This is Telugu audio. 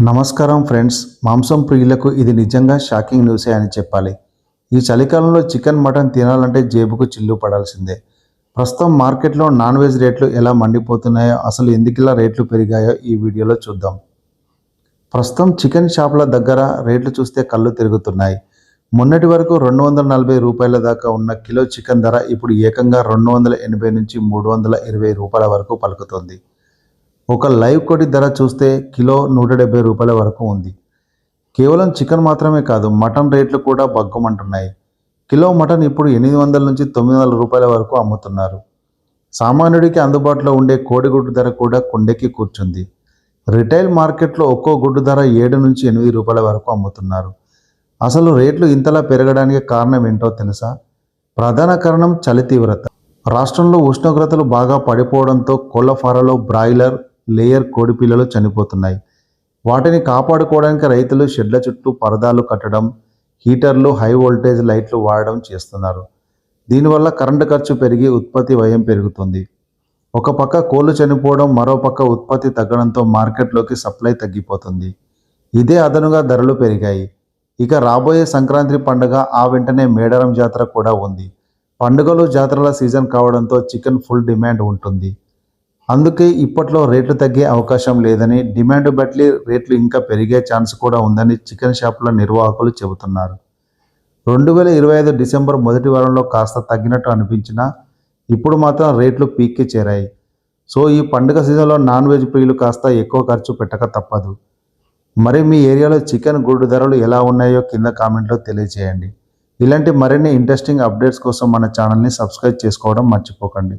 నమస్కారం ఫ్రెండ్స్, మాంసం ప్రియులకు ఇది నిజంగా షాకింగ్ న్యూసే అని చెప్పాలి. ఈ చలికాలంలో చికెన్ మటన్ తినాలంటే జేబుకు చిల్లు పడాల్సిందే. ప్రస్తుతం మార్కెట్లో నాన్ వెజ్ రేట్లు ఎలా మండిపోతున్నాయో, అసలు ఎందుకిలా రేట్లు పెరిగాయో ఈ వీడియోలో చూద్దాం. ప్రస్తుతం చికెన్ షాపుల దగ్గర రేట్లు చూస్తే కళ్ళు తిరుగుతున్నాయి. మొన్నటి వరకు 240 రూపాయల దాకా ఉన్న కిలో చికెన్ ధర ఇప్పుడు ఏకంగా 280 నుంచి 320 రూపాయల వరకు పలుకుతోంది. ఒక లైవ్ కోడి ధర చూస్తే కిలో 170 రూపాయల వరకు ఉంది. కేవలం చికెన్ మాత్రమే కాదు, మటన్ రేట్లు కూడా బగ్గుమంటున్నాయి. కిలో మటన్ ఇప్పుడు 800 నుంచి 900 రూపాయల వరకు అమ్ముతున్నారు. సామాన్యుడికి అందుబాటులో ఉండే కోడిగుడ్డు ధర కూడా కొండెక్కి కూర్చుంది. రిటైల్ మార్కెట్లో ఒక్కో గుడ్డు ధర 7 నుంచి 8 రూపాయల వరకు అమ్ముతున్నారు. అసలు రేట్లు ఇంతలా పెరగడానికి కారణం ఏంటో తెలుసా? ప్రధాన కారణం చలి తీవ్రత. రాష్ట్రంలో ఉష్ణోగ్రతలు బాగా పడిపోవడంతో కోళ్ల ఫారాలో బ్రాయిలర్, లేయర్ కోడి పిల్లలు చనిపోతున్నాయి. వాటిని కాపాడుకోవడానికి రైతులు షెడ్ల చుట్టూ పరదాలు కట్టడం, హీటర్లు, హై వోల్టేజ్ లైట్లు వాడడం చేస్తున్నారు. దీనివల్ల కరెంటు ఖర్చు పెరిగి ఉత్పత్తి వ్యయం పెరుగుతుంది. ఒక పక్క కోళ్లు చనిపోవడం, మరో పక్క ఉత్పత్తి తగ్గడంతో మార్కెట్లోకి సప్లై తగ్గిపోతుంది. ఇదే అదనుగా ధరలు పెరిగాయి. ఇక రాబోయే సంక్రాంతి పండుగ, ఆ వెంటనే మేడారం జాతర కూడా ఉంది. పండుగలు, జాతరల సీజన్ కావడంతో చికెన్ ఫుల్ డిమాండ్ ఉంటుంది. అందుకే ఇప్పట్లో రేట్లు తగ్గే అవకాశం లేదని, డిమాండ్ బట్టి రేట్లు ఇంకా పెరిగే ఛాన్స్ కూడా ఉందని చికెన్ షాపుల నిర్వాహకులు చెబుతున్నారు. 2025 డిసెంబర్ మొదటి వారంలో కాస్త తగ్గినట్టు అనిపించినా ఇప్పుడు మాత్రం రేట్లు పీక్కి చేరాయి. సో ఈ పండుగ సీజన్లో నాన్ వెజ్ ప్రియులు కాస్త ఎక్కువ ఖర్చు పెట్టక తప్పదు. మరి మీ ఏరియాలో చికెన్ గుడ్డు ధరలు ఎలా ఉన్నాయో కింద కామెంట్లో తెలియజేయండి. ఇలాంటి మరిన్ని ఇంట్రెస్టింగ్ అప్డేట్స్ కోసం మన ఛానల్ని సబ్స్క్రైబ్ చేసుకోవడం మర్చిపోకండి.